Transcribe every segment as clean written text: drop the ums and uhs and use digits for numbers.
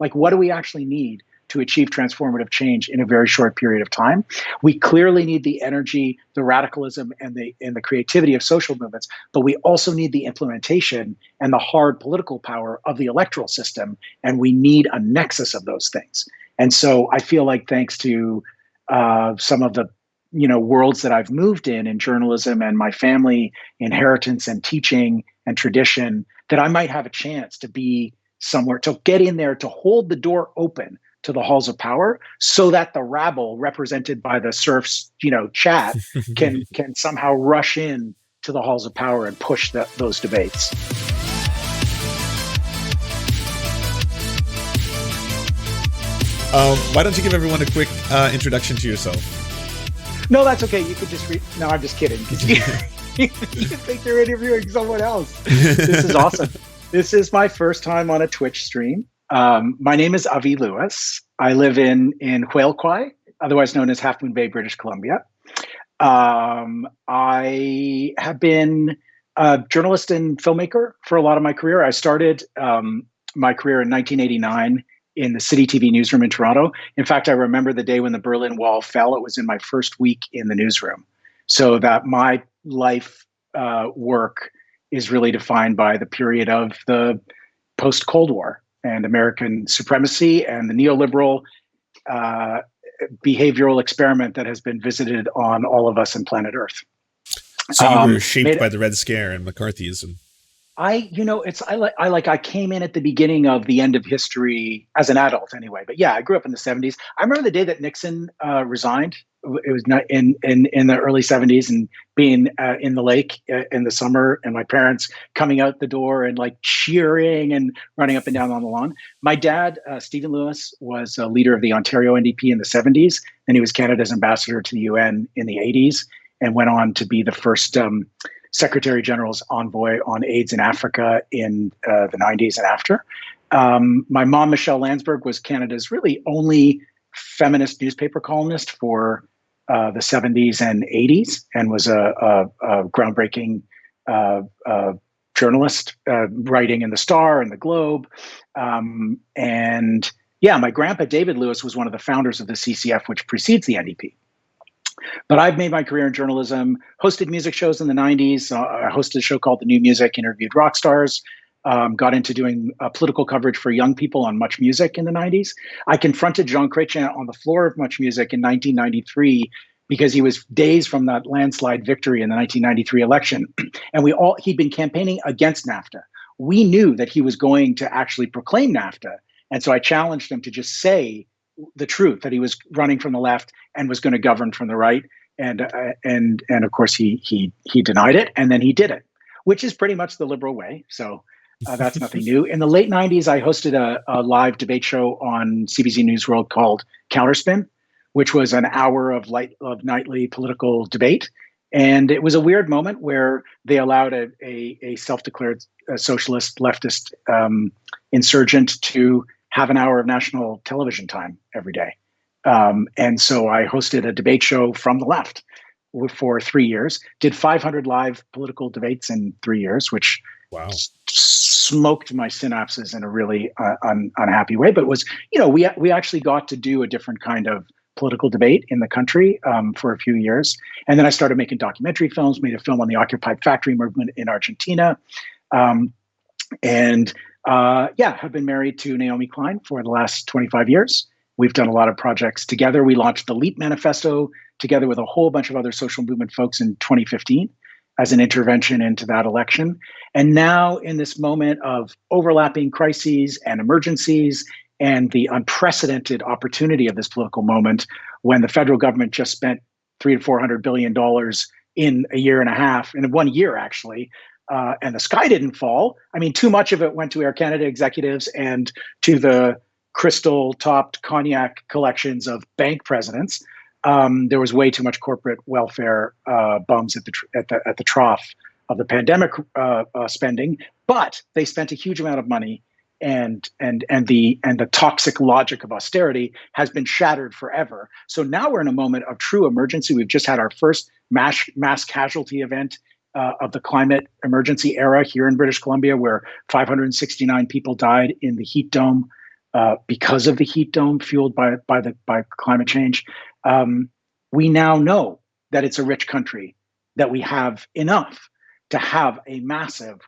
Like, what do we actually need to achieve transformative change in a very short period of time? We clearly need the energy, the radicalism, and the creativity of social movements, but we also need the implementation and the hard political power of the electoral system, and we need a nexus of those things. And so I feel like, thanks to some of the worlds that I've moved in journalism and my family inheritance and teaching and tradition, that I might have a chance to be somewhere, to get in there, to hold the door open to the halls of power, so that the rabble represented by the serfs, chat can somehow rush in to the halls of power and push those debates. Why don't you give everyone a quick introduction to yourself? No, that's okay. You could just read. No, I'm just kidding. You think you're interviewing someone else. This is awesome. This is my first time on a Twitch stream. My name is Avi Lewis. I live in Whale Quay, otherwise known as Half Moon Bay, British Columbia. I have been a journalist and filmmaker for a lot of my career. I started my career in 1989 in the City TV newsroom in Toronto. In fact, I remember the day when the Berlin Wall fell. It was in my first week in the newsroom. So that my life work is really defined by the period of the post-Cold War and American supremacy and the neoliberal behavioral experiment that has been visited on all of us in planet Earth. So you were shaped by the Red Scare and McCarthyism. I came in at the beginning of the end of history as an adult anyway. But yeah, I grew up in the 70s. I remember the day that Nixon resigned. It was not in the early 70s, and being in the lake in the summer, and my parents coming out the door and like cheering and running up and down on the lawn. My dad, Stephen Lewis, was a leader of the Ontario NDP in the 70s, and he was Canada's ambassador to the UN in the 80s, and went on to be the first Secretary General's envoy on AIDS in Africa in the 90s and after. My mom, Michelle Landsberg, was Canada's really only feminist newspaper columnist for the 70s and 80s, and was a groundbreaking journalist, writing in the Star and the Globe. And yeah, my grandpa, David Lewis, was one of the founders of the CCF, which precedes the NDP. But I've made my career in journalism, hosted music shows in the 90s. I hosted a show called The New Music, interviewed rock stars, got into doing political coverage for young people on Much Music in the 90s. I confronted Jean Chrétien on the floor of Much Music in 1993 because he was days from that landslide victory in the 1993 election. And he'd been campaigning against NAFTA. We knew that he was going to actually proclaim NAFTA. And so I challenged him to just say the truth, that he was running from the left and was going to govern from the right, and of course he denied it, and then he did it, which is pretty much the liberal way. So that's nothing new. In the late 90s, I hosted a live debate show on CBC News World called Counterspin, which was an hour of nightly political debate, and it was a weird moment where they allowed a self-declared socialist leftist insurgent to have an hour of national television time every day. And so I hosted a debate show from the left for 3 years, did 500 live political debates in 3 years, which smoked my synapses in a really unhappy way. But it was, we actually got to do a different kind of political debate in the country for a few years. And then I started making documentary films, made a film on the Occupied Factory movement in Argentina. Have been married to Naomi Klein for the last 25 years. We've done a lot of projects together. We launched the LEAP Manifesto together with a whole bunch of other social movement folks in 2015 as an intervention into that election. And now, in this moment of overlapping crises and emergencies and the unprecedented opportunity of this political moment, when the federal government just spent $300 to $400 billion in a year and a half, in 1 year actually, and the sky didn't fall. I mean, too much of it went to Air Canada executives and to the crystal-topped cognac collections of bank presidents. There was way too much corporate welfare bums at the trough of the pandemic spending, but they spent a huge amount of money, and the toxic logic of austerity has been shattered forever. So now we're in a moment of true emergency. We've just had our first mass casualty event of the climate emergency era here in British Columbia, where 569 people died in the heat dome because of the heat dome fueled by climate change. We now know that it's a rich country, that we have enough to have a massive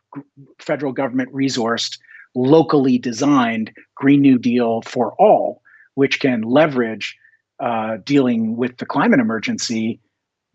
federal government resourced, locally designed Green New Deal for all, which can leverage dealing with the climate emergency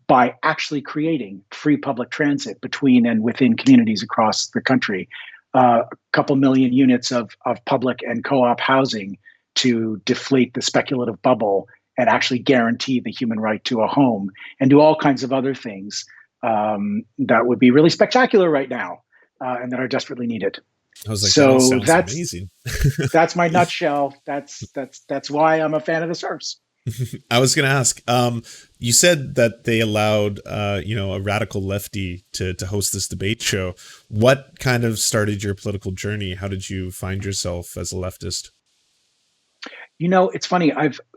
by actually creating free public transit between and within communities across the country, a couple million units of public and co-op housing to deflate the speculative bubble and actually guarantee the human right to a home, and do all kinds of other things that would be really spectacular right now and that are desperately needed. I was like, so that sounds amazing. That's my nutshell. That's why I'm a fan of the Serfs. I was going to ask, you said that they allowed, a radical lefty to host this debate show. What kind of started your political journey? How did you find yourself as a leftist? It's funny.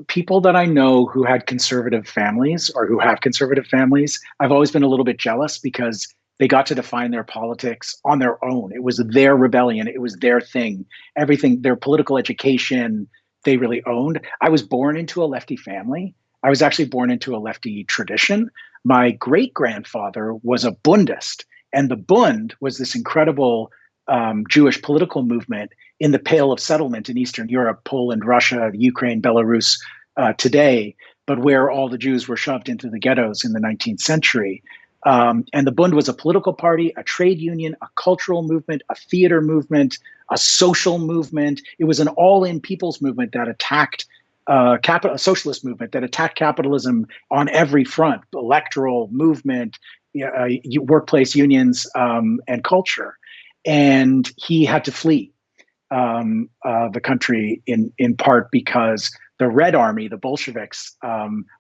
People that I know who had conservative families or who have conservative families, I've always been a little bit jealous because they got to define their politics on their own. It was their rebellion. It was their thing. Everything, their political education, they really owned. I was born into a lefty family. I was actually born into a lefty tradition. My great-grandfather was a Bundist, and the Bund was this incredible Jewish political movement in the Pale of Settlement in Eastern Europe, Poland, Russia, Ukraine, Belarus today, but where all the Jews were shoved into the ghettos in the 19th century. And the Bund was a political party, a trade union, a cultural movement, a theater movement, a social movement. It was an all-in people's movement that attacked a socialist movement that attacked capitalism on every front: electoral movement, workplace unions, and culture. And he had to flee the country in part because the Red Army, the Bolsheviks,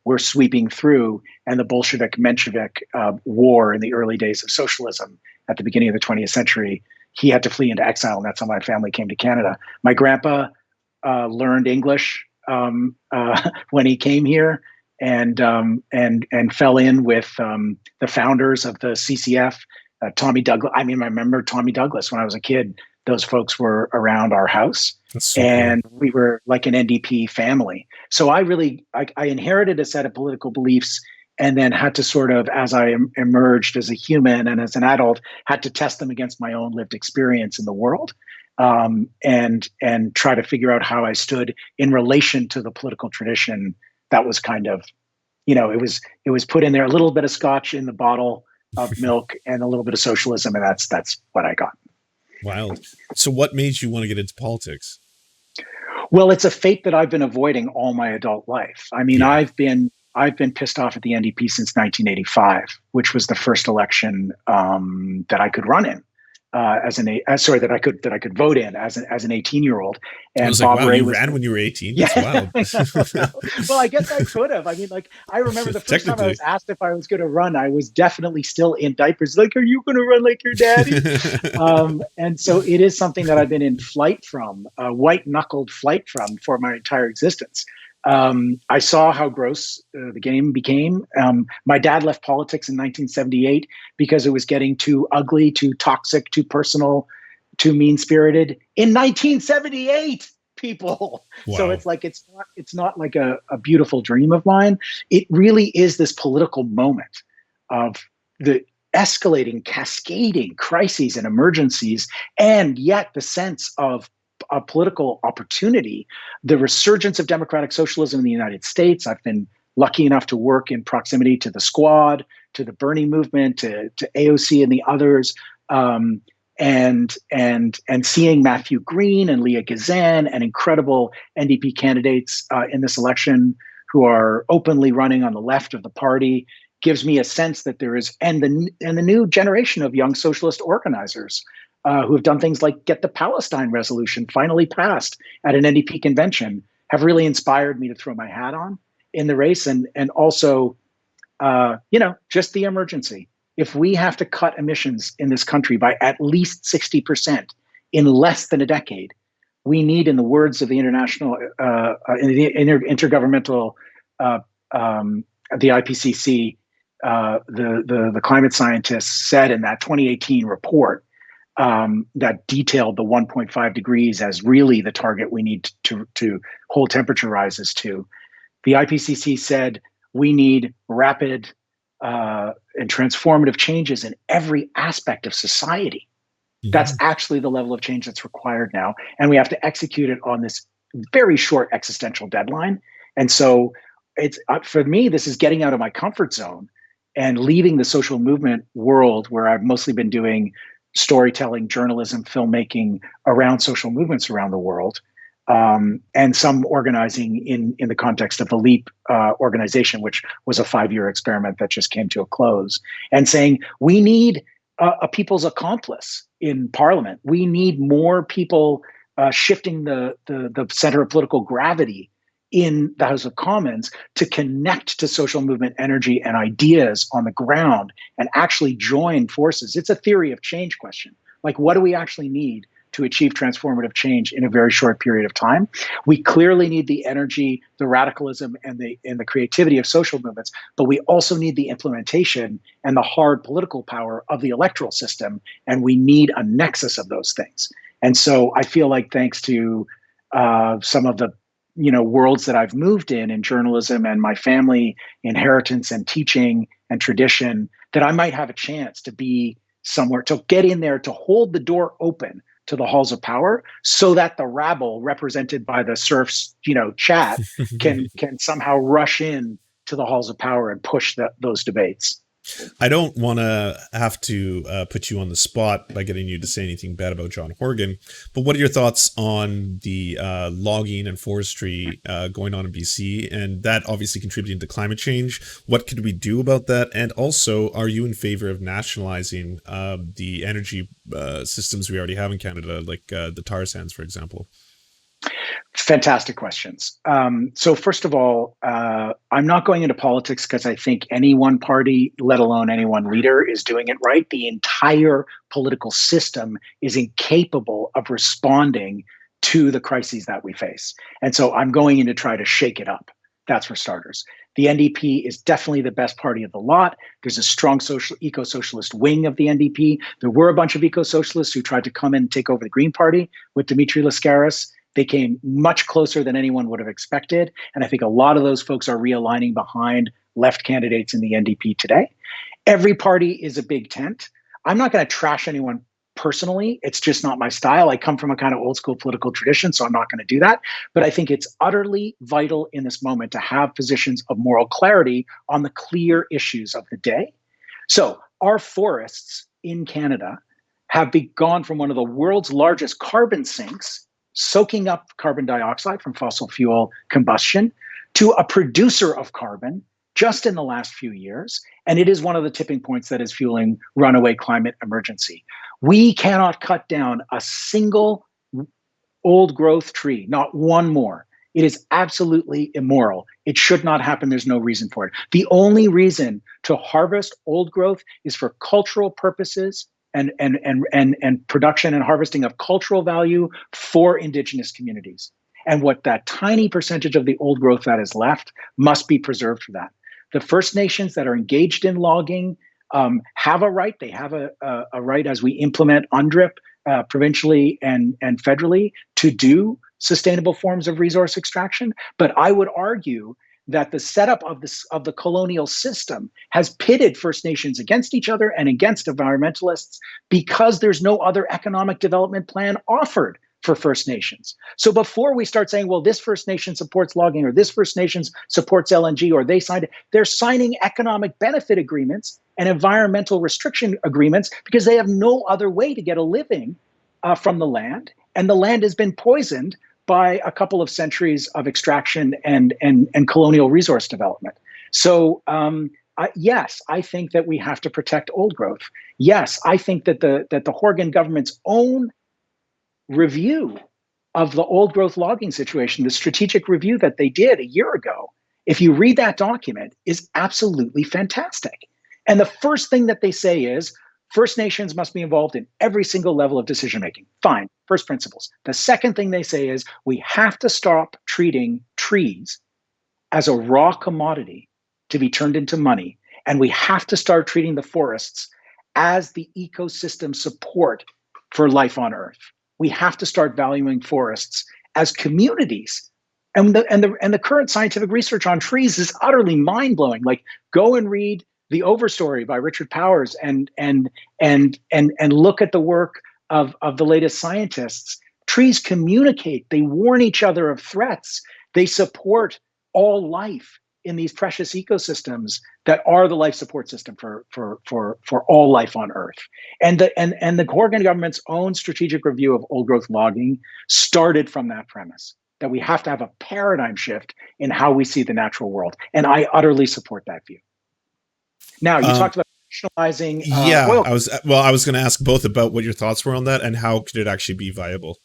were sweeping through, and the Bolshevik-Menshevik war in the early days of socialism at the beginning of the 20th century, he had to flee into exile, and that's how my family came to Canada. My grandpa learned English when he came here, and fell in with the founders of the CCF, Tommy Douglas. I remember Tommy Douglas when I was a kid. Those folks were around our house, and we were like an NDP family. So I inherited a set of political beliefs, and then had to sort of, as I emerged as a human and as an adult, had to test them against my own lived experience in the world, and try to figure out how I stood in relation to the political tradition that was kind of, it was put in there, a little bit of scotch in the bottle of milk and a little bit of socialism, and that's what I got. Wild. So what made you want to get into politics? Well, it's a fate that I've been avoiding all my adult life. I've been pissed off at the NDP since 1985, which was the first election that I could run in that I could vote in as an 18-year-old. And I was like, wow, you ran when you were 18? That's wild. Well, I guess I could have. I remember the first time I was asked if I was going to run, I was definitely still in diapers. Like, are you going to run like your daddy? And so it is something that I've been in flight from, white-knuckled flight from, for my entire existence. I saw how gross the game became. My dad left politics in 1978 because it was getting too ugly, too toxic, too personal, too mean-spirited. In 1978, people. Wow. So it's not like a beautiful dream of mine. It really is this political moment of the escalating, cascading crises and emergencies, and yet the sense of a political opportunity, the resurgence of democratic socialism in the United States. I've been lucky enough to work in proximity to the Squad, to the Bernie movement, to AOC and the others, and seeing Matthew Green and Leah Gazan and incredible NDP candidates in this election who are openly running on the left of the party gives me a sense that there is, and the new generation of young socialist organizers who have done things like get the Palestine resolution finally passed at an NDP convention, have really inspired me to throw my hat on in the race. And also, just the emergency. If we have to cut emissions in this country by at least 60% in less than a decade, we need, in the words of the intergovernmental, the IPCC, the climate scientists said in that 2018 report, that detailed the 1.5 degrees as really the target we need to hold temperature rises to. The IPCC said we need rapid and transformative changes in every aspect of society. That's actually the level of change that's required now. And we have to execute it on this very short existential deadline. And so it's for me, this is getting out of my comfort zone and leaving the social movement world where I've mostly been doing storytelling, journalism, filmmaking around social movements around the world, and some organizing in the context of the LEAP organization, which was a 5-year experiment that just came to a close, and saying we need a people's accomplice in Parliament. We need more people shifting the center of political gravity in the House of Commons to connect to social movement energy and ideas on the ground and actually join forces. It's a theory of change question. Like, what do we actually need to achieve transformative change in a very short period of time? We clearly need the energy, the radicalism, and the creativity of social movements, but we also need the implementation and the hard political power of the electoral system, and we need a nexus of those things. And so I feel like, thanks to some of the worlds that I've moved in journalism and my family inheritance and teaching and tradition, that I might have a chance to be somewhere, to get in there, to hold the door open to the halls of power, so that the rabble represented by the serfs, chat can somehow rush in to the halls of power and push those debates. I don't want to have to put you on the spot by getting you to say anything bad about John Horgan, but what are your thoughts on the logging and forestry going on in BC, and that obviously contributing to climate change? What could we do about that? And also, are you in favor of nationalizing the energy systems we already have in Canada, like the tar sands, for example? Fantastic questions. So first of all, I'm not going into politics because I think any one party, let alone any one leader, is doing it right. The entire political system is incapable of responding to the crises that we face. And so I'm going in to try to shake it up. That's for starters. The NDP is definitely the best party of the lot. There's a strong eco-socialist wing of the NDP. There were a bunch of eco-socialists who tried to come in and take over the Green Party with Dimitri Lascaris. They came much closer than anyone would have expected. And I think a lot of those folks are realigning behind left candidates in the NDP today. Every party is a big tent. I'm not going to trash anyone personally. It's just not my style. I come from a kind of old school political tradition, so I'm not going to do that. But I think it's utterly vital in this moment to have positions of moral clarity on the clear issues of the day. So our forests in Canada have gone from one of the world's largest carbon sinks, soaking up carbon dioxide from fossil fuel combustion, to a producer of carbon just in the last few years. And it is one of the tipping points that is fueling runaway climate emergency. We cannot cut down a single old growth tree, not one more. It is absolutely immoral. It should not happen. There's no reason for it. The only reason to harvest old growth is for cultural purposes and production and harvesting of cultural value for Indigenous communities. And what that tiny percentage of the old growth that is left must be preserved for that. The First Nations that are engaged in logging have a right. They have a right, as we implement UNDRIP provincially and federally, to do sustainable forms of resource extraction. But I would argue that the setup of the colonial system has pitted First Nations against each other and against environmentalists because there's no other economic development plan offered for First Nations. So before we start saying, well, this First Nation supports logging, or this First Nation supports LNG, or they signed it, they're signing economic benefit agreements and environmental restriction agreements because they have no other way to get a living from the land. And the land has been poisoned by a couple of centuries of extraction and colonial resource development. So yes, I think that we have to protect old growth. Yes, I think that the Horgan government's own review of the old growth logging situation, the strategic review that they did a year ago, if you read that document, is absolutely fantastic. And the first thing that they say is First Nations must be involved in every single level of decision making. Fine, first principles. The second thing they say is we have to stop treating trees as a raw commodity to be turned into money. And we have to start treating the forests as the ecosystem support for life on Earth. We have to start valuing forests as communities. And the current scientific research on trees is utterly mind-blowing. Like, go and read The Overstory by Richard Powers and look at the work of the latest scientists. Trees communicate, they warn each other of threats, they support all life in these precious ecosystems that are the life support system for all life on Earth. And the Oregon government's own strategic review of old growth logging started from that premise, that we have to have a paradigm shift in how we see the natural world. And I utterly support that view. Now, you talked about nationalizing oil. I was going to ask both about what your thoughts were on that and how could it actually be viable.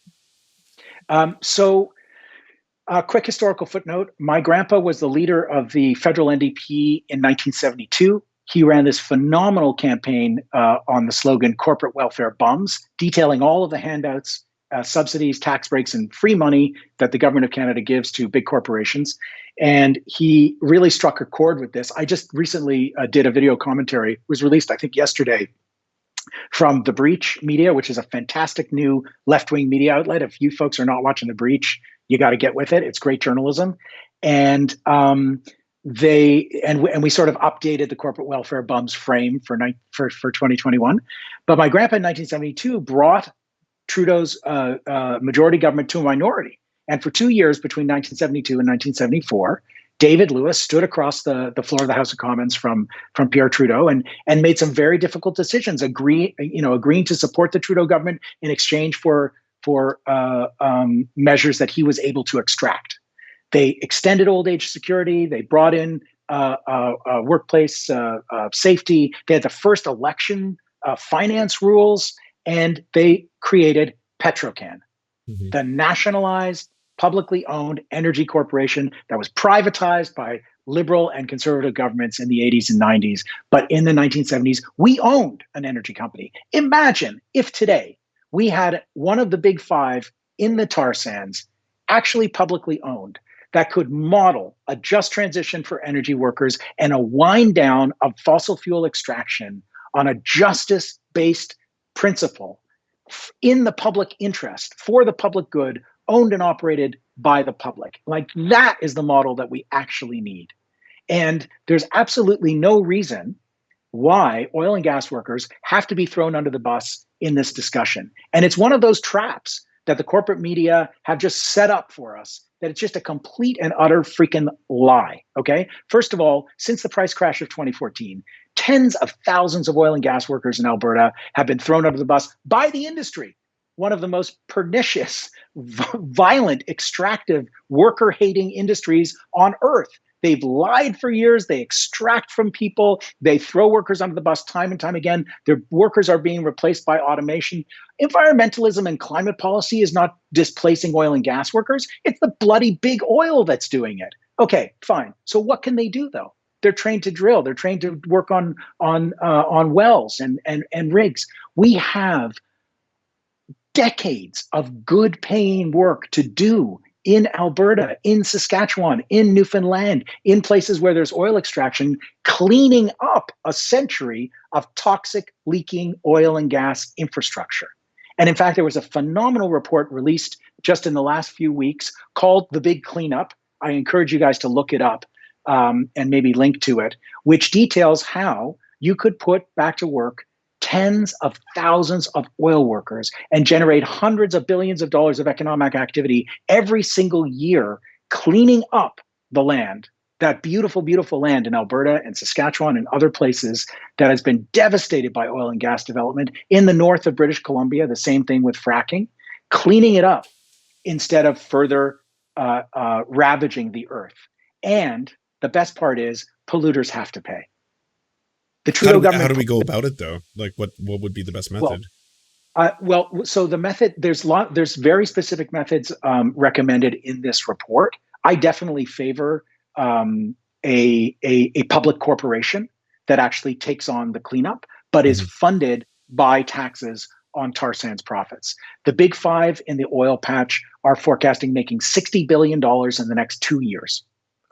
A quick historical footnote. My grandpa was the leader of the federal NDP in 1972. He ran this phenomenal campaign on the slogan "Corporate Welfare Bums," detailing all of the handouts, subsidies, tax breaks, and free money that the government of Canada gives to big corporations. And he really struck a chord with this. I just recently did a video commentary, was released, I think, yesterday, from The Breach Media, which is a fantastic new left-wing media outlet. If you folks are not watching The Breach, you got to get with it. It's great journalism. And we sort of updated the corporate welfare bums frame for 2021. But my grandpa in 1972 brought Trudeau's majority government to a minority. And for 2 years between 1972 and 1974, David Lewis stood across the floor of the House of Commons from Pierre Trudeau and made some very difficult decisions, agreeing to support the Trudeau government in exchange for measures that he was able to extract. They extended old age security. They brought in workplace safety. They had the first election finance rules, and they created Petrocan, the nationalized, publicly owned energy corporation that was privatized by liberal and conservative governments in the 80s and 90s. But in the 1970s, we owned an energy company. Imagine if today we had one of the big five in the tar sands actually publicly owned that could model a just transition for energy workers and a wind down of fossil fuel extraction on a justice-based principle in the public interest, for the public good, owned and operated by the public. Like, that is the model that we actually need. And there's absolutely no reason why oil and gas workers have to be thrown under the bus in this discussion. And it's one of those traps that the corporate media have just set up for us, that it's just a complete and utter freaking lie, okay? First of all, since the price crash of 2014, tens of thousands of oil and gas workers in Alberta have been thrown under the bus by the industry, one of the most pernicious, violent, extractive, worker-hating industries on Earth. They've lied for years. They extract from people. They throw workers under the bus time and time again. Their workers are being replaced by automation. Environmentalism and climate policy is not displacing oil and gas workers. It's the bloody big oil that's doing it. Okay, fine. So what can they do, though? They're trained to drill. They're trained to work on wells and rigs. We have decades of good paying work to do in Alberta, in Saskatchewan, in Newfoundland, in places where there's oil extraction, cleaning up a century of toxic, leaking oil and gas infrastructure. And in fact, there was a phenomenal report released just in the last few weeks called The Big Cleanup. I encourage you guys to look it up and maybe link to it, which details how you could put back to work tens of thousands of oil workers and generate hundreds of billions of dollars of economic activity every single year, cleaning up the land, that beautiful, beautiful land in Alberta and Saskatchewan and other places that has been devastated by oil and gas development. In the north of British Columbia, the same thing with fracking, cleaning it up instead of further ravaging the earth. And the best part is polluters have to pay. The Trudeau government. How do we go about it, though? Like, what would be the best method? So the method, there's very specific methods recommended in this report. I definitely favor a public corporation that actually takes on the cleanup, but is funded by taxes on tar sands profits. The big five in the oil patch are forecasting making $60 billion in the next 2 years.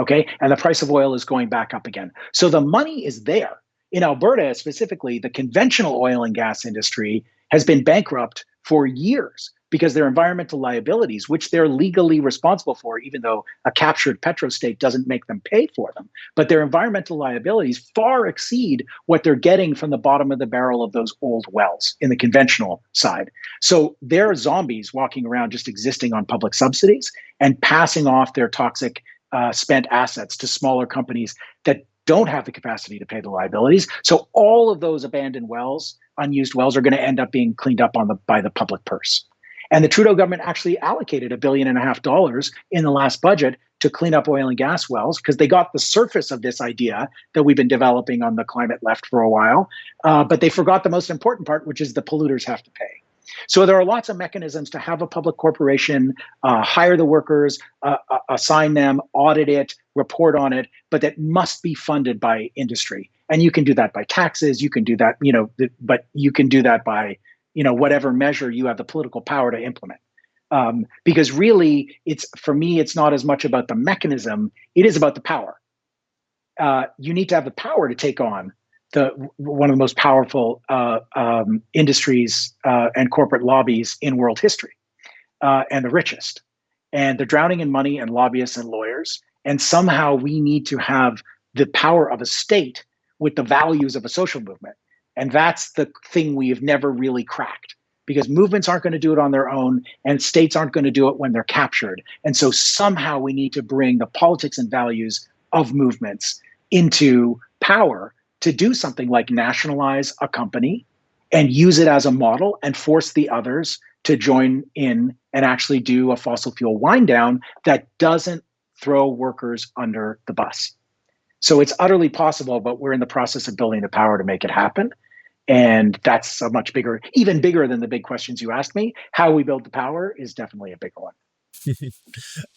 Okay, and the price of oil is going back up again. So the money is there. In Alberta, specifically, the conventional oil and gas industry has been bankrupt for years because their environmental liabilities, which they're legally responsible for, even though a captured petrostate doesn't make them pay for them, but their environmental liabilities far exceed what they're getting from the bottom of the barrel of those old wells in the conventional side. So they're zombies walking around just existing on public subsidies and passing off their toxic spent assets to smaller companies that don't have the capacity to pay the liabilities. So all of those abandoned wells, unused wells, are going to end up being cleaned up by the public purse. And the Trudeau government actually allocated $1.5 billion in the last budget to clean up oil and gas wells because they got the surface of this idea that we've been developing on the climate left for a while. But they forgot the most important part, which is the polluters have to pay. So there are lots of mechanisms to have a public corporation hire the workers, assign them, audit it, report on it, but that must be funded by industry. And you can do that by taxes. You can do that, but you can do that by, whatever measure you have the political power to implement. Because really, for me, it's not as much about the mechanism. It is about the power. You need to have the power to take on one of the most powerful industries and corporate lobbies in world history, and the richest. And they're drowning in money and lobbyists and lawyers. And somehow we need to have the power of a state with the values of a social movement. And that's the thing we have never really cracked, because movements aren't going to do it on their own, and states aren't going to do it when they're captured. And so somehow we need to bring the politics and values of movements into power to do something like nationalize a company and use it as a model and force the others to join in and actually do a fossil fuel wind down that doesn't throw workers under the bus. So it's utterly possible, but we're in the process of building the power to make it happen. And that's a much bigger, even bigger than the big questions you asked me. How we build the power is definitely a bigger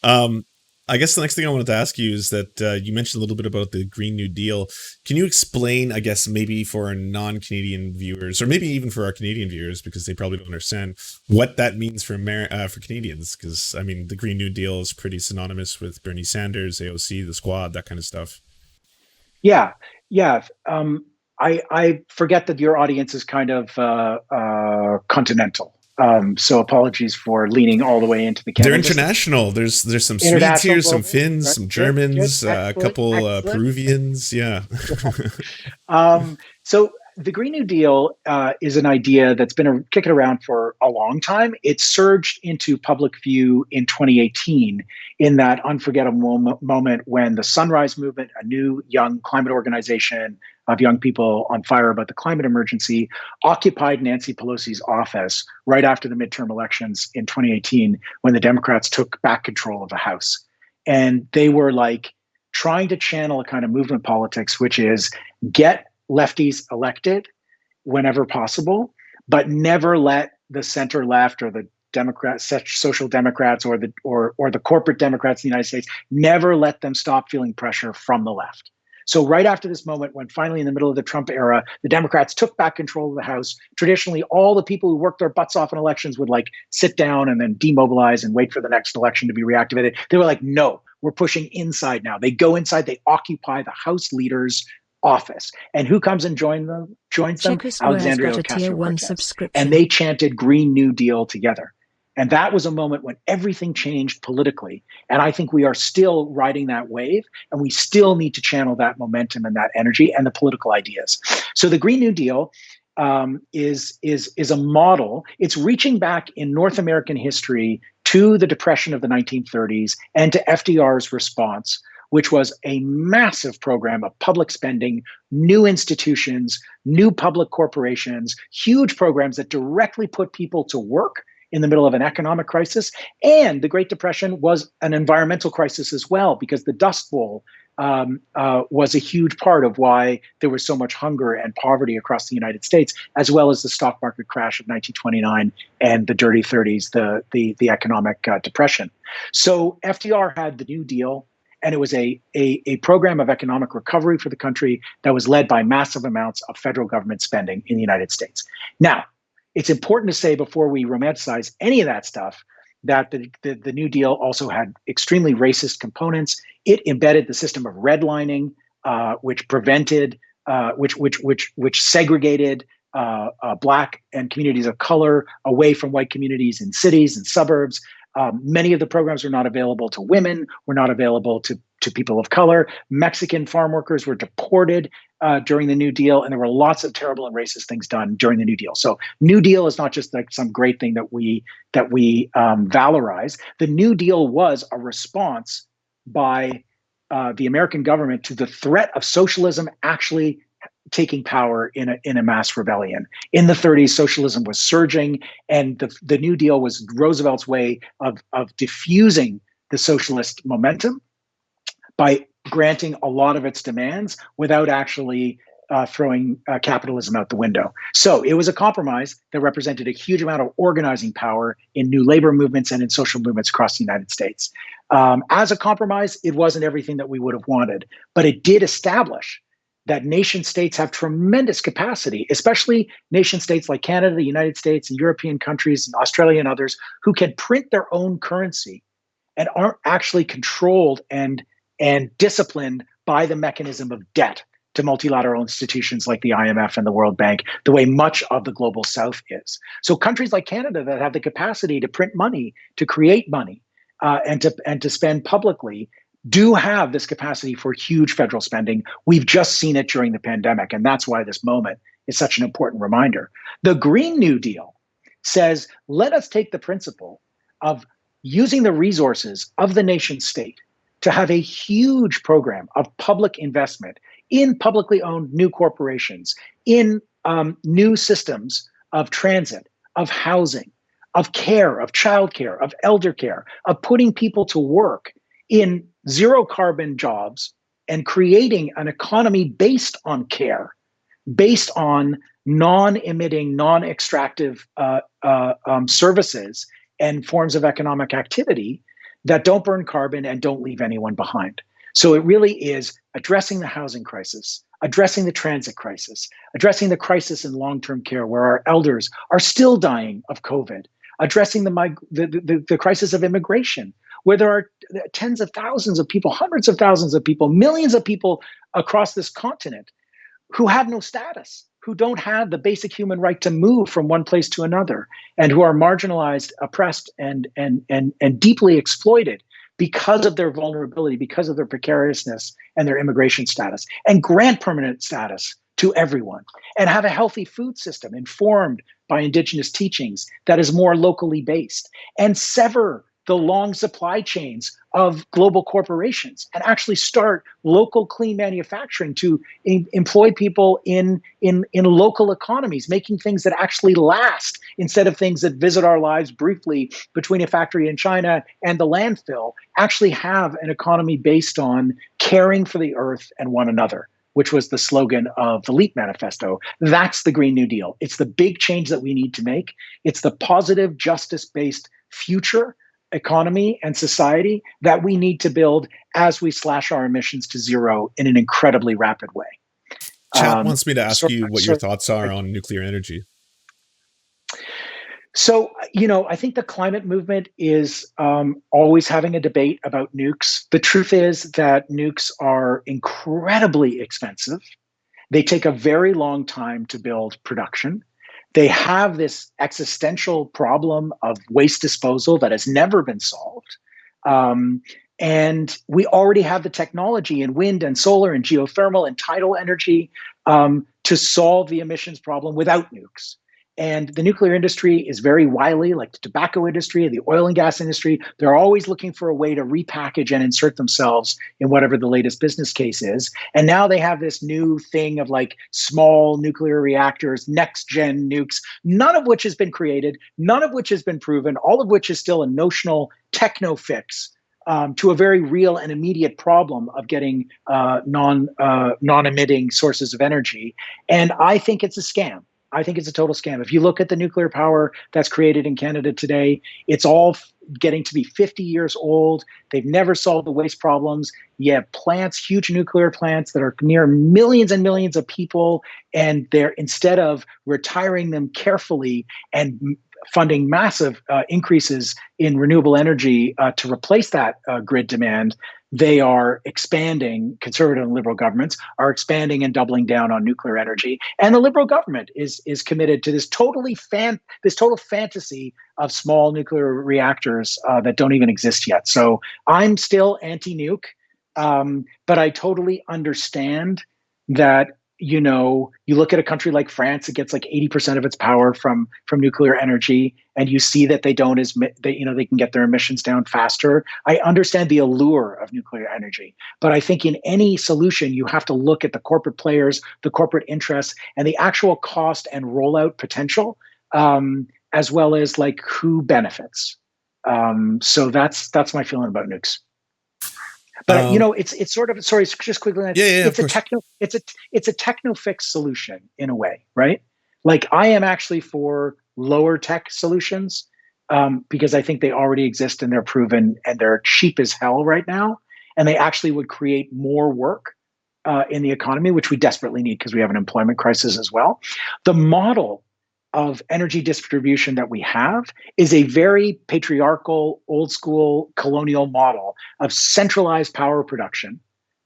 one. I guess the next thing I wanted to ask you is that you mentioned a little bit about the Green New Deal. Can you explain, I guess, maybe for our non-Canadian viewers, or maybe even for our Canadian viewers, because they probably don't understand what that means for Canadians? Because, I mean, the Green New Deal is pretty synonymous with Bernie Sanders, AOC, the Squad, that kind of stuff. Yeah. I forget that your audience is kind of continental. So apologies for leaning all the way into the Canada. They're international. There's some Swedes here, some Finns, right? Some Germans, a couple Peruvians. Yeah. So the Green New Deal is an idea that's been kicking around for a long time. It surged into public view in 2018 in that unforgettable moment when the Sunrise Movement, a new young climate organization of young people on fire about the climate emergency, occupied Nancy Pelosi's office right after the midterm elections in 2018 when the Democrats took back control of the House. And they were like trying to channel a kind of movement politics, which is get lefties elected whenever possible, but never let the center left or the Democrats, such social democrats or the corporate Democrats in the United States, never let them stop feeling pressure from the left. So right after this moment, when finally in the middle of the Trump era, the Democrats took back control of the House, traditionally all the people who worked their butts off in elections would like sit down and then demobilize and wait for the next election to be reactivated. They were like, no, we're pushing inside now. They go inside, they occupy the House leader's office. And who comes and joins them? Alexandria Ocasio-Cortez. And they chanted Green New Deal together. And that was a moment when everything changed politically. And I think we are still riding that wave, and we still need to channel that momentum and that energy and the political ideas. So the Green New Deal is a model. It's reaching back in North American history to the Depression of the 1930s and to FDR's response, which was a massive program of public spending, new institutions, new public corporations, huge programs that directly put people to work in the middle of an economic crisis. And the Great Depression was an environmental crisis as well, because the Dust Bowl was a huge part of why there was so much hunger and poverty across the United States, as well as the stock market crash of 1929 and the dirty 30s, the economic depression. So FDR had the New Deal, and it was a program of economic recovery for the country that was led by massive amounts of federal government spending in the United States. Now, it's important to say before we romanticize any of that stuff that the New Deal also had extremely racist components. It embedded the system of redlining, which prevented, which segregated Black and communities of color away from white communities in cities and suburbs. Many of the programs were not available to women, were not available to people of color. Mexican farm workers were deported during the New Deal, and there were lots of terrible and racist things done during the New Deal. So New Deal is not just like some great thing that we valorize. The New Deal was a response by the American government to the threat of socialism actually taking power in a mass rebellion. In the 30s, socialism was surging, and the New Deal was Roosevelt's way of diffusing the socialist momentum by granting a lot of its demands without actually throwing capitalism out the window. So it was a compromise that represented a huge amount of organizing power in new labor movements and in social movements across the United States. As a compromise, it wasn't everything that we would have wanted, but it did establish that nation states have tremendous capacity, especially nation states like Canada, the United States, and European countries, and Australia and others, who can print their own currency and aren't actually controlled and disciplined by the mechanism of debt to multilateral institutions like the IMF and the World Bank, the way much of the global South is. So countries like Canada that have the capacity to print money, to create money, and to spend publicly, do have this capacity for huge federal spending. We've just seen it during the pandemic, and that's why this moment is such an important reminder. The Green New Deal says, let us take the principle of using the resources of the nation state to have a huge program of public investment in publicly owned new corporations, in new systems of transit, of housing, of care, of childcare, of elder care, of putting people to work in zero carbon jobs and creating an economy based on care, based on non-emitting, non-extractive services and forms of economic activity that don't burn carbon and don't leave anyone behind. So it really is addressing the housing crisis, addressing the transit crisis, addressing the crisis in long-term care where our elders are still dying of COVID, addressing the crisis of immigration, where there are tens of thousands of people, hundreds of thousands of people, millions of people across this continent who have no status, who don't have the basic human right to move from one place to another, and who are marginalized, oppressed, and deeply exploited because of their vulnerability, because of their precariousness and their immigration status, and grant permanent status to everyone, and have a healthy food system informed by indigenous teachings that is more locally based, and sever the long supply chains of global corporations and actually start local clean manufacturing to employ people in local economies, making things that actually last instead of things that visit our lives briefly between a factory in China and the landfill. Actually have an economy based on caring for the earth and one another, which was the slogan of the LEAP manifesto. That's the Green New Deal. It's the big change that we need to make. It's the positive, justice-based future economy and society that we need to build as we slash our emissions to zero in an incredibly rapid way. Chad wants me to ask you what your thoughts are on nuclear energy. So, I think the climate movement is always having a debate about nukes. The truth is that nukes are incredibly expensive. They take a very long time to build production. They have this existential problem of waste disposal that has never been solved. And we already have the technology in wind and solar and geothermal and tidal energy to solve the emissions problem without nukes. And the nuclear industry is very wily, like the tobacco industry, the oil and gas industry. They're always looking for a way to repackage and insert themselves in whatever the latest business case is. And now they have this new thing of like small nuclear reactors, next gen nukes, none of which has been created, none of which has been proven, all of which is still a notional techno fix to a very real and immediate problem of getting non-emitting sources of energy. And I think it's a scam. I think it's a total scam. If you look at the nuclear power that's created in Canada today, it's all getting to be 50 years old. They've never solved the waste problems. You have plants, huge nuclear plants that are near millions and millions of people, and they're, instead of retiring them carefully and funding massive increases in renewable energy to replace that grid demand, they are expanding. Conservative and liberal governments are expanding and doubling down on nuclear energy, and the liberal government is committed to this total fantasy of small nuclear reactors that don't even exist yet. So I'm still anti-nuke, but I totally understand that. You look at a country like France, it gets like 80% of its power from nuclear energy, and you see that they can get their emissions down faster. I understand the allure of nuclear energy, but I think in any solution, you have to look at the corporate players, the corporate interests, and the actual cost and rollout potential, as well as like who benefits. So that's my feeling about nukes. But it's sort of, sorry, just quickly. Yeah, it's a techno fix solution in a way, right? Like I am actually for lower tech solutions because I think they already exist and they're proven and they're cheap as hell right now, and they actually would create more work in the economy, which we desperately need because we have an employment crisis as well. The model of energy distribution that we have is a very patriarchal, old school colonial model of centralized power production,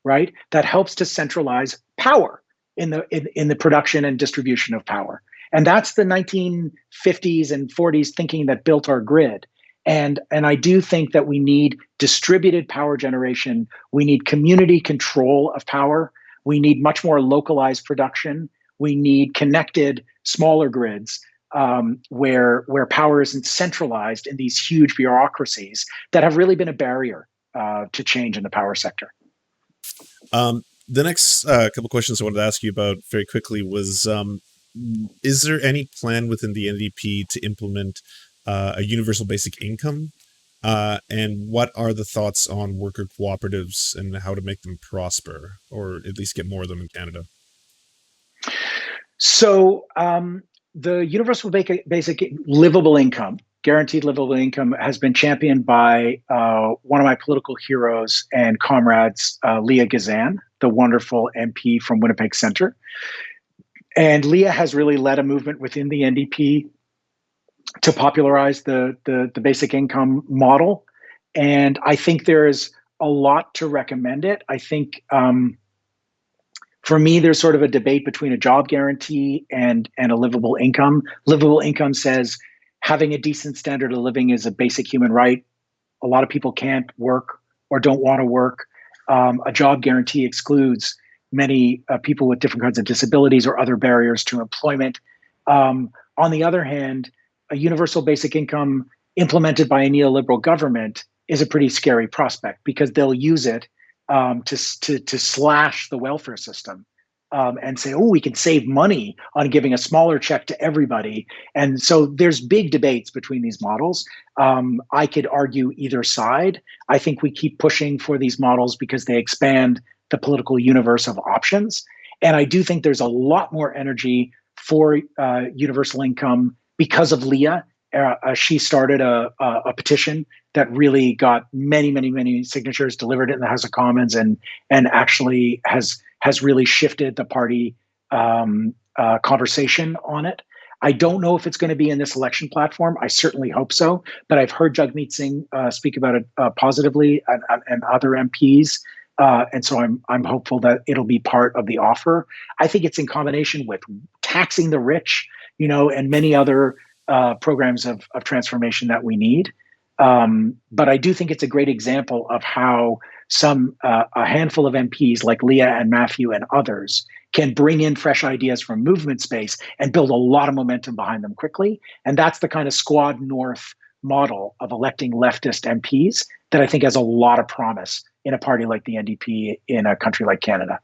right? That helps to centralize power in the production and distribution of power. And that's the 1950s and 40s thinking that built our grid. And I do think that we need distributed power generation. We need community control of power. We need much more localized production. We need connected, smaller grids where power isn't centralized in these huge bureaucracies that have really been a barrier to change in the power sector. The next couple questions I wanted to ask you about very quickly was, is there any plan within the NDP to implement a universal basic income? And what are the thoughts on worker cooperatives and how to make them prosper, or at least get more of them in Canada? So the universal basic livable income, guaranteed livable income, has been championed by one of my political heroes and comrades, Leah Gazan, the wonderful MP from Winnipeg Centre. And Leah has really led a movement within the NDP to popularize the basic income model. And I think there is a lot to recommend it. I think for me, there's sort of a debate between a job guarantee and a livable income. Livable income says having a decent standard of living is a basic human right. A lot of people can't work or don't want to work. A job guarantee excludes many people with different kinds of disabilities or other barriers to employment. On the other hand, a universal basic income implemented by a neoliberal government is a pretty scary prospect because they'll use it to slash the welfare system and say, oh, we can save money on giving a smaller check to everybody. And so there's big debates between these models. I could argue either side. I think we keep pushing for these models because they expand the political universe of options. And I do think there's a lot more energy for universal income because of Leah. She started a petition that really got many signatures, delivered it in the House of Commons, and actually has really shifted the party conversation on it. I don't know if it's going to be in this election platform. I certainly hope so, but I've heard Jagmeet Singh speak about it positively, and other MPs, and so I'm hopeful that it'll be part of the offer. I think it's in combination with taxing the rich, and many other programs of transformation that we need. But I do think it's a great example of how a handful of MPs like Leah and Matthew and others can bring in fresh ideas from movement space and build a lot of momentum behind them quickly. And that's the kind of Squad North model of electing leftist MPs that I think has a lot of promise in a party like the NDP in a country like Canada.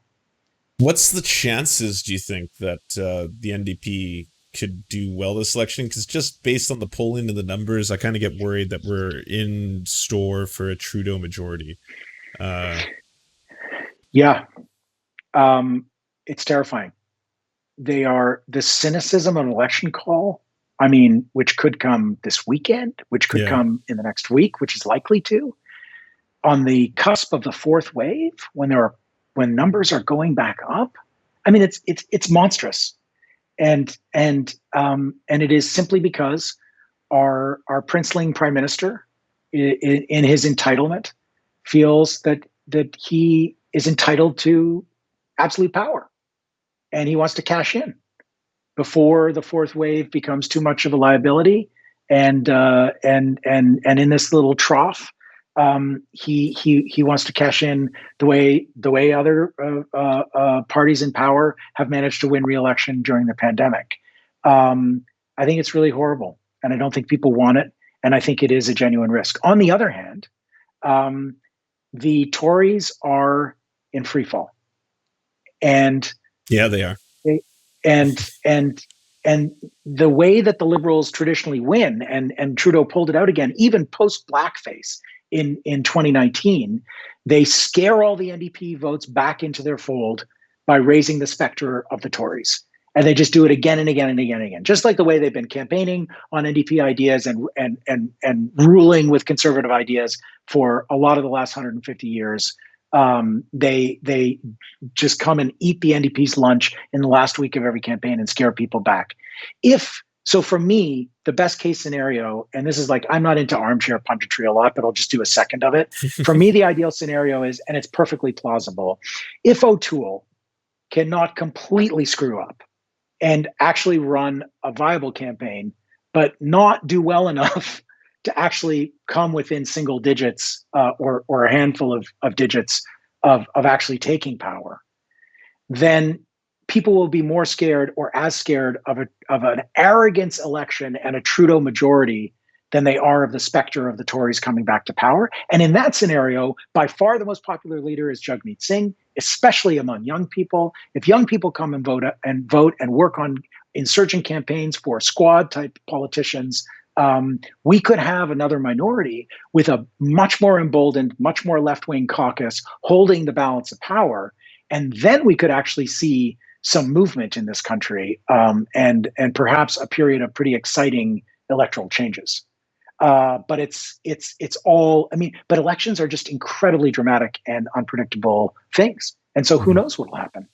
What's the chances, do you think, that the NDP could do well this election? Because just based on the polling and the numbers, I kind of get worried that we're in store for a Trudeau majority. Yeah. It's terrifying. The cynicism of an election call, which could come this weekend, which could come in the next week, which is likely to, on the cusp of the fourth wave, when numbers are going back up. It's monstrous. And it is simply because our princeling prime minister, in his entitlement, feels that he is entitled to absolute power, and he wants to cash in before the fourth wave becomes too much of a liability. And in this little trough, he wants to cash in the way other parties in power have managed to win re-election during the pandemic. I think it's really horrible, and I don't think people want it, and I think it is a genuine risk. On the other hand, the Tories are in free fall, and yeah, they are. And the way that the Liberals traditionally win, and Trudeau pulled it out again, even post blackface in 2019, they scare all the NDP votes back into their fold by raising the specter of the Tories. And they just do it again and again and again and again, just like the way they've been campaigning on NDP ideas and ruling with conservative ideas for a lot of the last 150 years. They just come and eat the NDP's lunch in the last week of every campaign and scare people back. So for me, the best case scenario, and this is like, I'm not into armchair punditry a lot, but I'll just do a second of it. For me, the ideal scenario is, and it's perfectly plausible, if O'Toole cannot completely screw up and actually run a viable campaign, but not do well enough to actually come within single digits or a handful of digits of actually taking power, then people will be more scared or as scared of an arrogance election and a Trudeau majority than they are of the specter of the Tories coming back to power. And in that scenario, by far the most popular leader is Jagmeet Singh, especially among young people. If young people come and vote and work on insurgent campaigns for squad type politicians, we could have another minority with a much more emboldened, much more left-wing caucus holding the balance of power. And then we could actually see some movement in this country, and perhaps a period of pretty exciting electoral changes. But it's all, I mean, but elections are just incredibly dramatic and unpredictable things. And so who knows what will happen?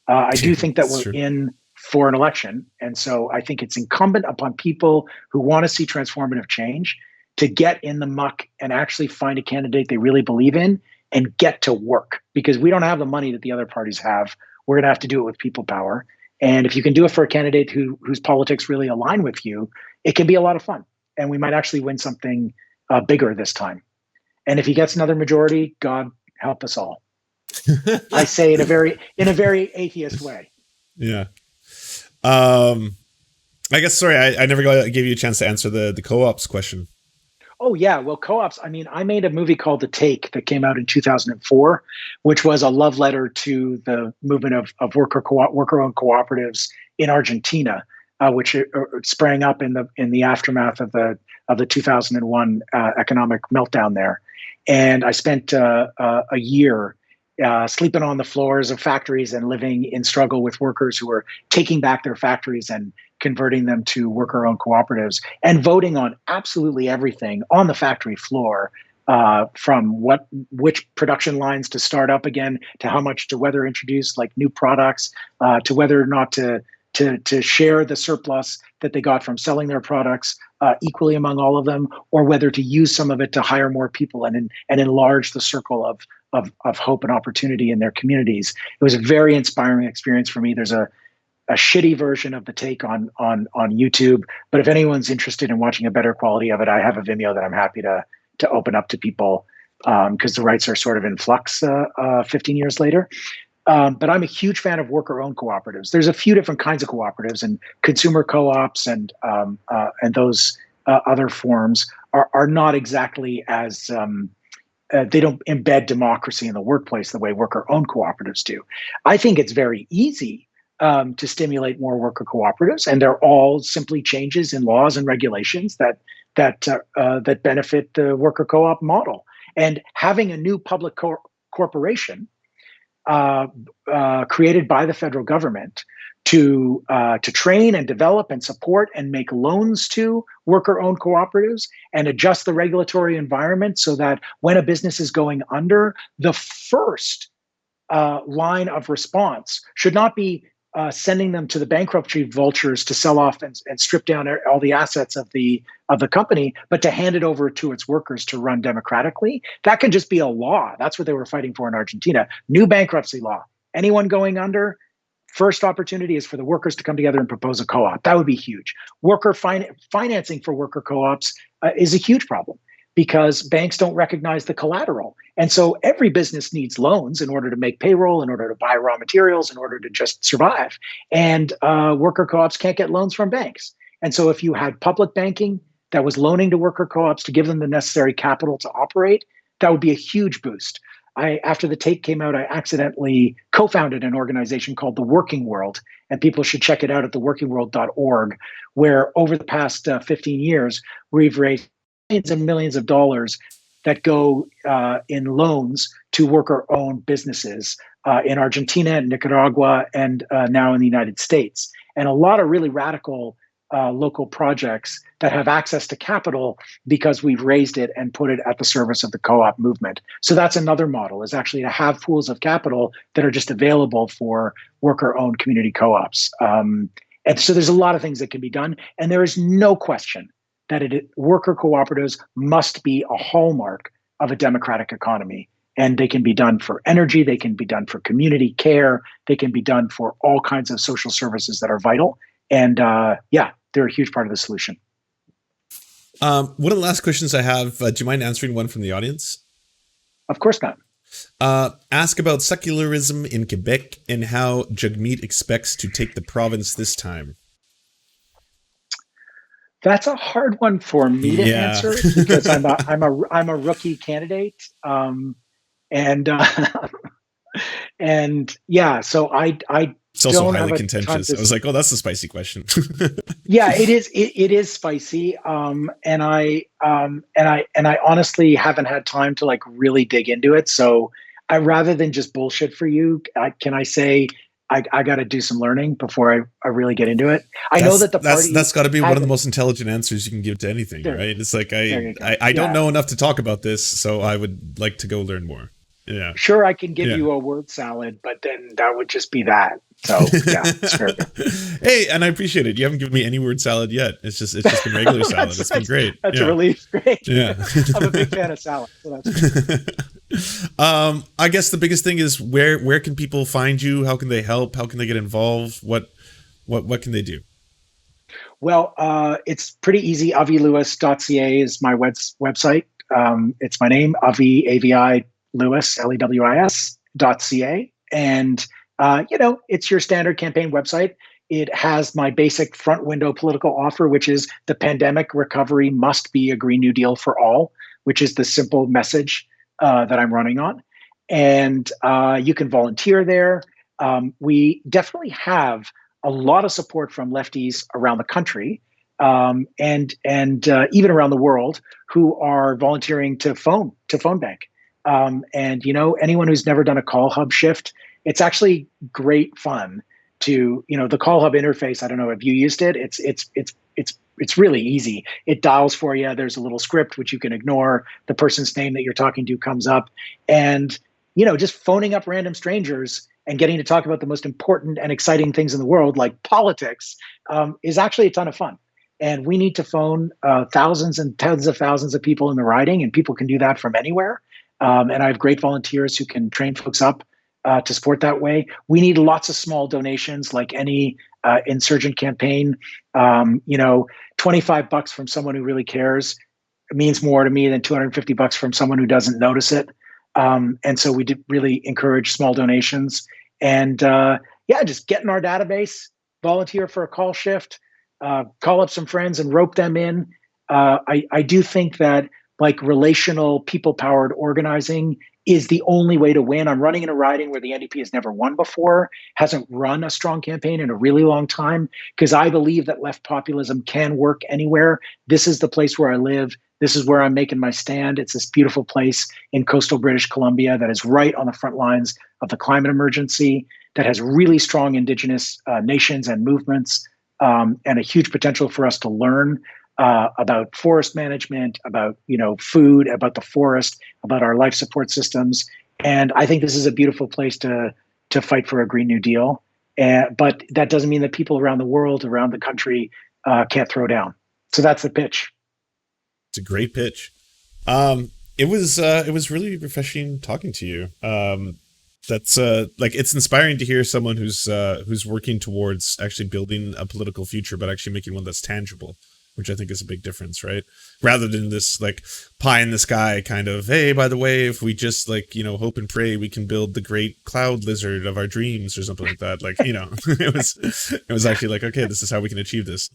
I do think that we're in for an election. And so I think it's incumbent upon people who want to see transformative change to get in the muck and actually find a candidate they really believe in and get to work, because we don't have the money that the other parties have. We're going to have to do it with people power. And if you can do it for a candidate whose politics really align with you, it can be a lot of fun. And we might actually win something bigger this time. And if he gets another majority, God help us all. I say in a very atheist way. Yeah. I guess, sorry, I never gave you a chance to answer the co-ops question. Oh, yeah. Well, co-ops, I mean, I made a movie called The Take that came out in 2004, which was a love letter to the movement of worker-owned cooperatives in Argentina, which sprang up in the aftermath of the 2001 economic meltdown there. And I spent a year sleeping on the floors of factories and living in struggle with workers who were taking back their factories and converting them to worker-owned cooperatives, and voting on absolutely everything on the factory floor, from which production lines to start up again, to how much to whether introduce like new products, to whether or not to share the surplus that they got from selling their products equally among all of them, or whether to use some of it to hire more people and enlarge the circle of hope and opportunity in their communities. It was a very inspiring experience for me. There's a shitty version of The Take on YouTube, but if anyone's interested in watching a better quality of it, I have a Vimeo that I'm happy to open up to people, because the rights are sort of in flux 15 years later. But I'm a huge fan of worker-owned cooperatives. There's a few different kinds of cooperatives, and consumer co-ops and those other forms are not exactly as they don't embed democracy in the workplace the way worker-owned cooperatives do. I think it's very easy to stimulate more worker cooperatives, and they're all simply changes in laws and regulations that benefit the worker co-op model. And having a new public corporation created by the federal government to train and develop and support and make loans to worker-owned cooperatives and adjust the regulatory environment so that when a business is going under, the first line of response should not be sending them to the bankruptcy vultures to sell off and strip down all the assets of the company, but to hand it over to its workers to run democratically. That can just be a law. That's what they were fighting for in Argentina. New bankruptcy law. Anyone going under, first opportunity is for the workers to come together and propose a co-op. That would be huge. Worker financing for worker co-ops is a huge problem, because banks don't recognize the collateral. And so every business needs loans in order to make payroll, in order to buy raw materials, in order to just survive. And worker co-ops can't get loans from banks. And so if you had public banking that was loaning to worker co-ops to give them the necessary capital to operate, that would be a huge boost. After the tape came out, I accidentally co-founded an organization called The Working World, and people should check it out at theworkingworld.org, where over the past 15 years, we've raised millions and millions of dollars that go in loans to worker-owned businesses in Argentina, Nicaragua, and now in the United States. And a lot of really radical local projects that have access to capital because we've raised it and put it at the service of the co-op movement. So that's another model, is actually to have pools of capital that are just available for worker-owned community co-ops. And so there's a lot of things that can be done. And there is no question that worker cooperatives must be a hallmark of a democratic economy. And they can be done for energy, they can be done for community care, they can be done for all kinds of social services that are vital. And they're a huge part of the solution. One of the last questions I have, do you mind answering one from the audience? Of course not. Ask about secularism in Quebec and how Jagmeet expects to take the province this time. That's a hard one for me to answer, because I'm a rookie candidate, so I it's also highly contentious. I was like, oh, that's a spicy question. Yeah, it is. It is spicy, and I honestly haven't had time to like really dig into it. So rather than just bullshit for you, can I say I got to do some learning before I really get into it. I know that the party that's got to be one of the most intelligent answers you can give to anything, right? It's like I don't know enough to talk about this, so I would like to go learn more. Yeah, sure, I can give you a word salad, but then that would just be that. So yeah, sure. Hey, and I appreciate it. You haven't given me any word salad yet. It's just been regular salad. It's been great. That's a relief. Great. Yeah, I'm a big fan of salad. So that's I guess the biggest thing is where can people find you? How can they help? How can they get involved? What can they do? Well, it's pretty easy. Avilewis.ca is my website. It's my name, Avi, A-V-I, Lewis, Lewis.ca. And, it's your standard campaign website. It has my basic front window political offer, which is the pandemic recovery must be a Green New Deal for all, which is the simple message that I'm running on. And you can volunteer there. We definitely have a lot of support from lefties around the country and even around the world who are volunteering to phone bank. Anyone who's never done a call hub shift, it's actually great fun to, the call hub interface. I don't know if you used it. It's really easy. It dials for you. There's a little script which you can ignore. The person's name that you're talking to comes up, and just phoning up random strangers and getting to talk about the most important and exciting things in the world, like politics, is actually a ton of fun. And we need to phone thousands and tens of thousands of people in the riding, and people can do that from anywhere. And I have great volunteers who can train folks up to support that way. We need lots of small donations, like any insurgent campaign. $25 from someone who really cares means more to me than $250 from someone who doesn't notice it. And so we did really encourage small donations. And just get in our database, volunteer for a call shift, call up some friends and rope them in. I do think that like relational, people-powered organizing is the only way to win. I'm running in a riding where the NDP has never won before, hasn't run a strong campaign in a really long time, because I believe that left populism can work anywhere. This is the place where I live. This is where I'm making my stand. It's this beautiful place in coastal British Columbia that is right on the front lines of the climate emergency, that has really strong Indigenous nations and movements, and a huge potential for us to learn about forest management, about food, about the forest, about our life support systems. And I think this is a beautiful place to fight for a Green New Deal. But that doesn't mean that people around the world, around the country, can't throw down. So that's the pitch. It's a great pitch. It was really refreshing talking to you. That's like, it's inspiring to hear someone who's working towards actually building a political future, but actually making one that's tangible, which I think is a big difference, right? Rather than this like pie in the sky kind of, hey, by the way, if we just like, hope and pray, we can build the great cloud lizard of our dreams or something like that. Like, it was actually like, okay, this is how we can achieve this.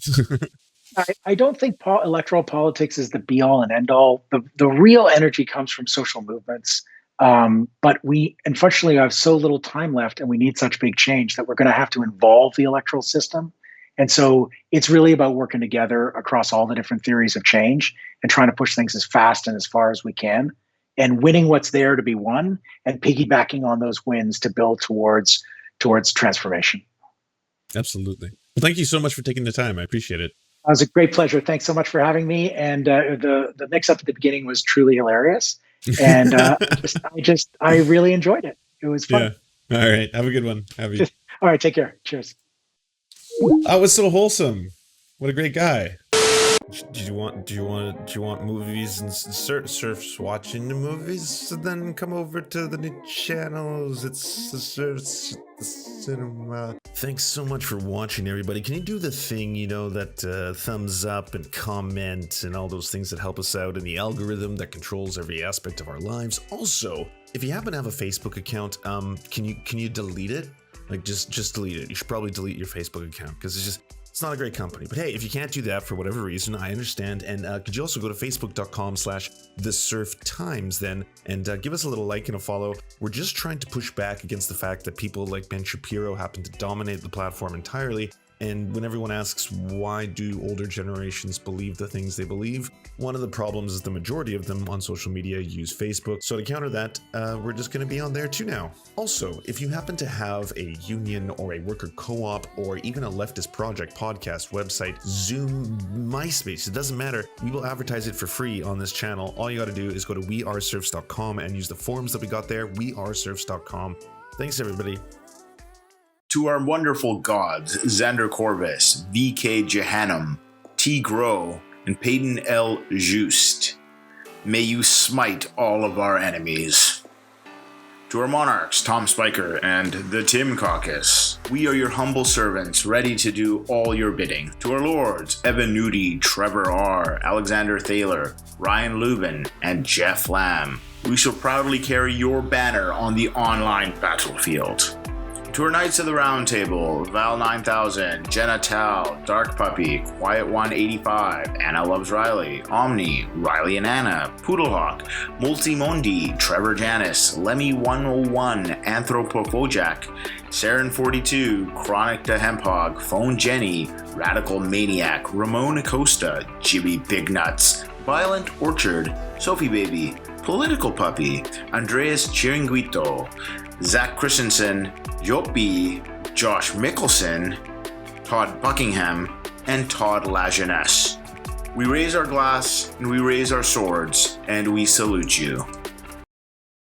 I don't think electoral politics is the be all and end all. The real energy comes from social movements. But we unfortunately have so little time left, and we need such big change that we're going to have to involve the electoral system. And so it's really about working together across all the different theories of change and trying to push things as fast and as far as we can, and winning what's there to be won and piggybacking on those wins to build towards transformation. Absolutely. Well, thank you so much for taking the time. I appreciate it. It was a great pleasure. Thanks so much for having me. And the mix up at the beginning was truly hilarious. And I really enjoyed it. It was fun. Yeah. All right. Have a good one. All right. Take care. Cheers. That was so wholesome. What a great guy. Do you want movies and Serfs watching the movies? So then come over to the new channels. It's the Serfs Cinema. Thanks so much for watching, everybody. Can you do the thing, that thumbs up and comment and all those things that help us out in the algorithm that controls every aspect of our lives? Also, if you happen to have a Facebook account, can you delete it? Like just delete it. You should probably delete your Facebook account because it's not a great company. But hey, if you can't do that for whatever reason, I understand. And could you also go to facebook.com/thesurftimes then and give us a little like and a follow. We're just trying to push back against the fact that people like Ben Shapiro happen to dominate the platform entirely. And when everyone asks, why do older generations believe the things they believe? One of the problems is the majority of them on social media use Facebook. So to counter that, we're just going to be on there too now. Also, if you happen to have a union or a worker co-op or even a leftist project, podcast, website, Zoom, MySpace, it doesn't matter. We will advertise it for free on this channel. All you got to do is go to weareserfs.com and use the forms that we got there, weareserfs.com. Thanks, everybody. To our wonderful gods, Xander Corvus, VK Jehannam, T. Grow, and Peyton L. Just, may you smite all of our enemies. To our monarchs, Tom Spiker and the Tim Caucus, we are your humble servants, ready to do all your bidding. To our lords, Evan Nudie, Trevor R., Alexander Thaler, Ryan Lubin, and Jeff Lamb, we shall proudly carry your banner on the online battlefield. To our Knights of the Round Table, Val 9000, Jenna Tao, Dark Puppy, Quiet 185, Anna Loves Riley, Omni, Riley and Anna, Poodlehawk, Multimondi, Trevor Janis, Lemmy 101, Anthropophojack, Saren 42, Chronic to Hemphog, Phone Jenny, Radical Maniac, Ramon Acosta, Jibby Big Nuts, Violent Orchard, Sophie Baby, Political Puppy, Andreas Chiringuito, Zach Christensen, Yopi, Josh Mickelson, Todd Buckingham, and Todd Lajeunesse. We raise our glass and we raise our swords and we salute you.